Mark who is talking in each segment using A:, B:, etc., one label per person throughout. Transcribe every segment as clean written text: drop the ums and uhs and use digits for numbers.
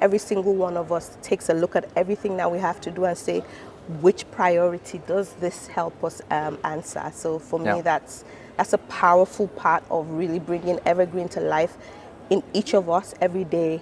A: every single one of us takes a look at everything that we have to do and say, which priority does this help us answer? So for me, that's a powerful part of really bringing Evergreen to life in each of us every day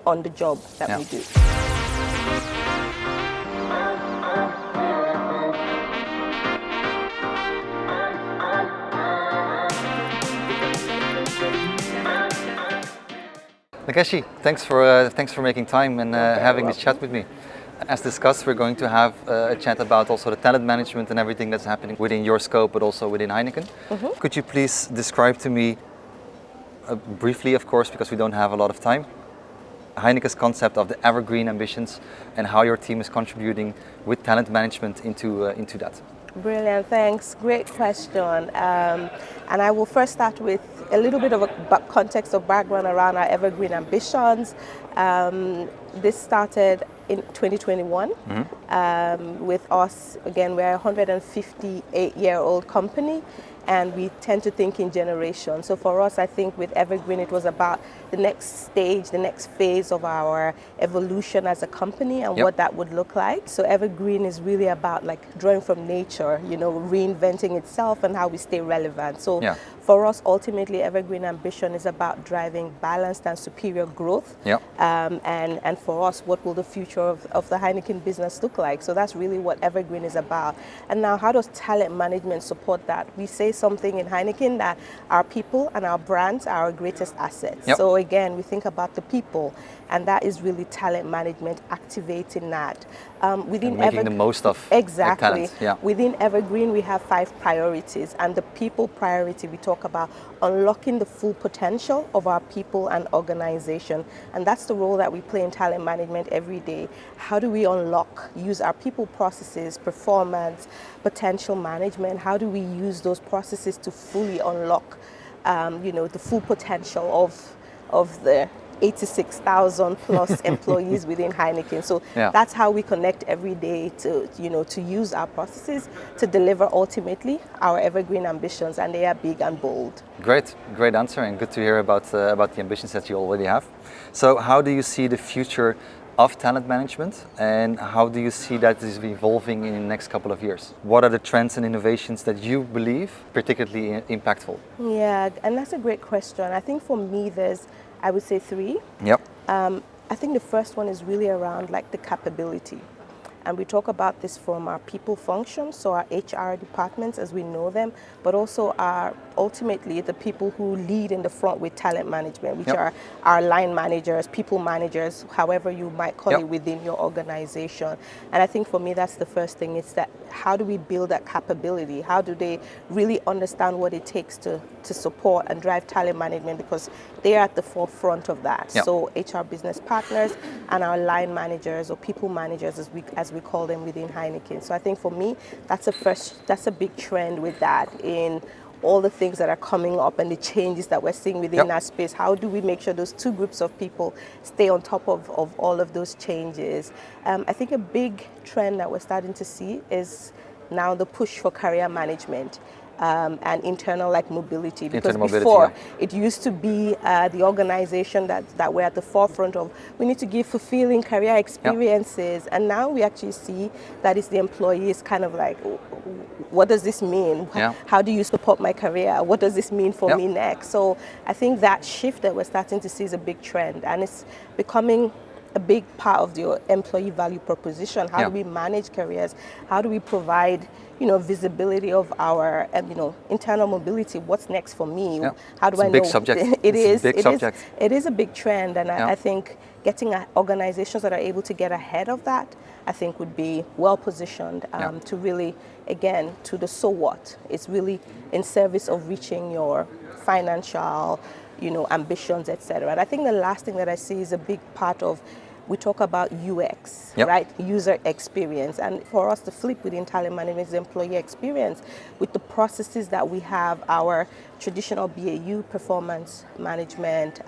A: on the job that we do.
B: Nkechi, thanks for making time and having this chat with me. As discussed, we're going to have a chat about also the talent management and everything that's happening within your scope, but also within Heineken. Could you please describe to me, briefly of course, because we don't have a lot of time, Heineken's concept of the Evergreen Ambitions and how your team is contributing with talent management into that?
A: Brilliant, thanks. Great question. And I will first start with a little bit of a context of background around our Evergreen Ambitions. This started in 2021 with us. Again, we're a 158-year-old company, and we tend to think in generations. So for us, I think with Evergreen, it was about the next stage, the next phase of our evolution as a company and what that would look like. So Evergreen is really about like drawing from nature, you know, reinventing itself and how we stay relevant. So for us, ultimately, Evergreen Ambition is about driving balanced and superior growth. And for us, what will the future of the Heineken business look like? So that's really what Evergreen is about. And now, how does talent management support that? We say something in Heineken that our people and our brands are our greatest assets. So again, we think about the people, and that is really talent management, activating that.
B: Within making the most of
A: exactly.
B: Talent.
A: Within Evergreen, we have 5 priorities, and the people priority, we talk about unlocking the full potential of our people and organization, and that's the role that we play in talent management every day. How do we unlock, use our people processes, performance, potential management? How do we use those processes to fully unlock, you know, the full potential of the 86,000 plus employees within Heineken. So that's how we connect every day to, you know, to use our processes to deliver ultimately our Evergreen Ambitions, and they are big and bold.
B: Great answer, and good to hear about the ambitions that you already have. So how do you see the future of talent management, and how do you see that is evolving in the next couple of years? What are the trends and innovations that you believe particularly impactful?
A: Yeah, and that's a great question. I think for me, there's, I would say 3. I think the first one is really around like the capability. And we talk about this from our people function, so our HR departments as we know them, but also our ultimately the people who lead in the front with talent management, which are our line managers, people managers, however you might call it within your organization. And I think for me, that's the first thing. It's that how do we build that capability? How do they really understand what it takes to support and drive talent management? Because they are at the forefront of that. So HR business partners and our line managers or people managers, as we call them within Heineken. So I think for me, that's a big trend with that in all the things that are coming up and the changes that we're seeing within that space. How do we make sure those 2 groups of people stay on top of all of those changes? I think a big trend that we're starting to see is now the push for career management. And internal like mobility, because before it used to be the organization that we're at the forefront of. We need to give fulfilling career experiences, and now we actually see that it's the employees kind of like, what does this mean? How do you support my career? What does this mean for me next? So I think that shift that we're starting to see is a big trend, and it's becoming a big part of the employee value proposition. How do we manage careers? How do we provide, you know, visibility of our, you know, internal mobility? What's next for me? How do I know?
B: Big subject. It
A: is a big trend, and I think getting organizations that are able to get ahead of that, I think would be well positioned to really, again, to the so what. It's really in service of reaching your financial, you know, ambitions, etc. And I think the last thing that I see is a big part of, we talk about UX, right? User experience. And for us, the flip within talent management is employee experience. With the processes that we have, our traditional BAU, performance management,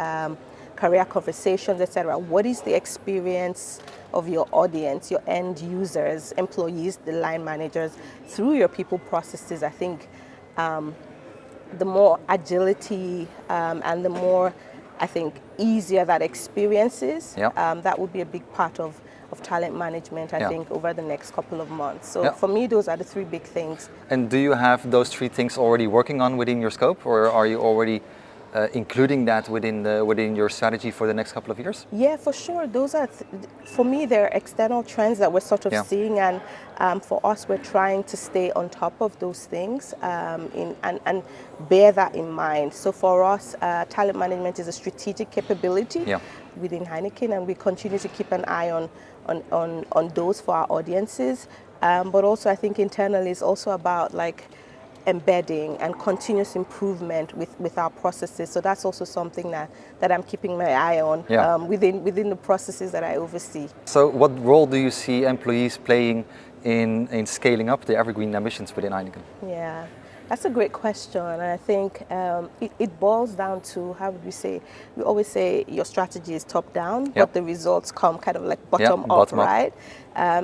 A: career conversations, etc. What is the experience of your audience, your end users, employees, the line managers, through your people processes? I think the more agility and the more I think, easier that experience is.
B: Yeah.
A: That would be a big part of talent management, I think, over the next couple of months. So for me, those are the three big things.
B: And do you have those three things already working on within your scope, or are you already including that within your strategy for the next couple of years?
A: Yeah, for sure. Those are, for me, they're external trends that we're sort of seeing, and for us, we're trying to stay on top of those things and bear that in mind. So for us, talent management is a strategic capability within Heineken, and we continue to keep an eye on those for our audiences. But also, I think internally, it's also about like embedding and continuous improvement with our processes. So that's also something that I'm keeping my eye on within the processes that I oversee.
B: So what role do you see employees playing in scaling up the Evergreen Ambitions within Heineken?
A: Yeah, that's a great question. And I think it boils down to, how would we say, we always say your strategy is top down, but the results come kind of like bottom up, right?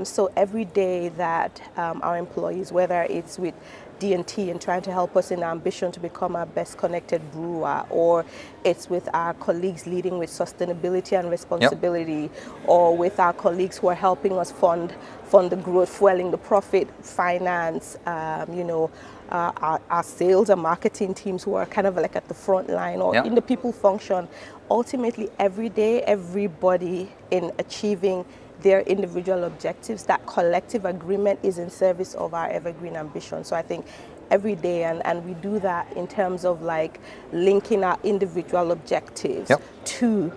A: So every day that our employees, whether it's with D&T and trying to help us in our ambition to become our best connected brewer, or it's with our colleagues leading with sustainability and responsibility, or with our colleagues who are helping us fund the growth, fueling the profit, finance, our sales and marketing teams who are kind of like at the front line or in the people function. Ultimately, every day, everybody in achieving their individual objectives, that collective agreement is in service of our Evergreen ambition. So I think every day, and we do that in terms of like linking our individual objectives to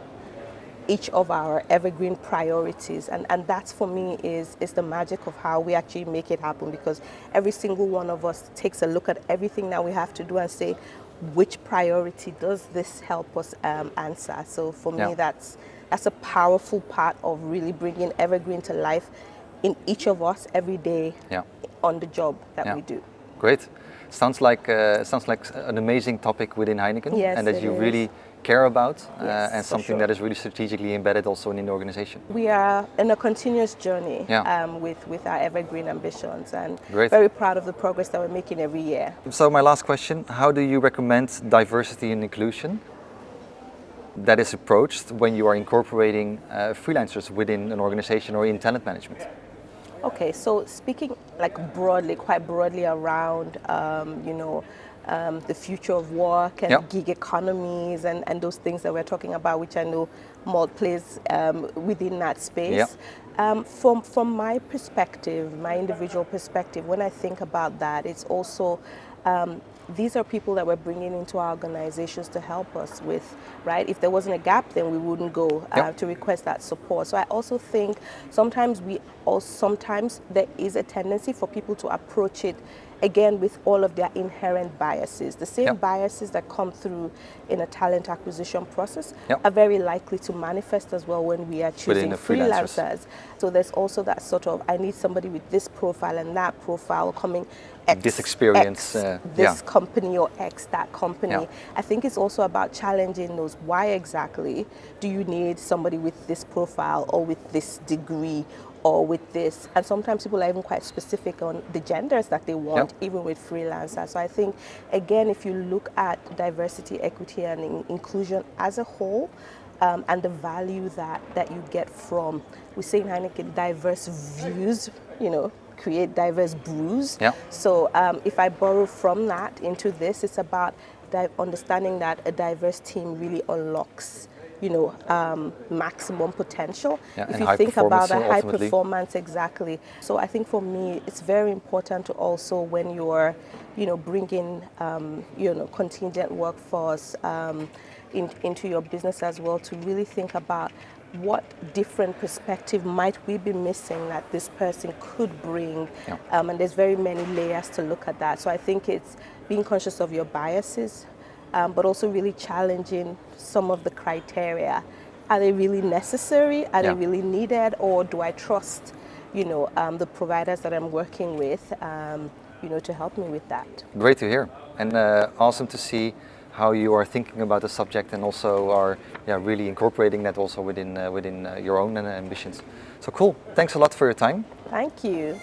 A: each of our Evergreen priorities. And that's, for me, is the magic of how we actually make it happen, because every single one of us takes a look at everything that we have to do and say, which priority does this help us answer? So for me, that's a powerful part of really bringing Evergreen to life in each of us every day on the job that we do.
B: Great. Sounds like an amazing topic within Heineken, and that you really care about, and something that is really strategically embedded also in the organization.
A: We are in a continuous journey with our Evergreen ambitions, and very proud of the progress that we're making every year.
B: So my last question, how do you recommend diversity and inclusion that is approached when you are incorporating freelancers within an organization or in talent management?
A: Okay, so speaking like quite broadly around, the future of work and gig economies and those things that we're talking about, which I know Malt plays within that space. From my perspective, my individual perspective, when I think about that, it's also these are people that we're bringing into our organizations to help us with, right? If there wasn't a gap, then we wouldn't go to request that support. So I also think sometimes there is a tendency for people to approach it again with all of their inherent biases. The same biases that come through in a talent acquisition process are very likely to manifest as well when we are choosing freelancers. So there's also that sort of, I need somebody with this profile and that profile coming
B: this experience,
A: this company or X that company. I think it's also about challenging those. Why exactly do you need somebody with this profile or with this degree or with this? And sometimes people are even quite specific on the genders that they want, even with freelancers. So I think, again, if you look at diversity, equity, and inclusion as a whole, and the value that you get from, we say in Heineken, diverse views, create diverse brews. So if I borrow from that into this, it's about understanding that a diverse team really unlocks maximum potential. If you think about that high performance, exactly. So I think for me, it's very important to also, when you're, bringing, contingent workforce into your business as well, to really think about what different perspective might we be missing that this person could bring. And there's very many layers to look at that. So I think it's being conscious of your biases, but also really challenging some of the criteria. Are they really necessary? Are they really needed? Or do I trust, the providers that I'm working with, to help me with that?
B: Great to hear, and awesome to see how you are thinking about the subject and also are really incorporating that also within your own ambitions. So cool. Thanks a lot for your time.
A: Thank you.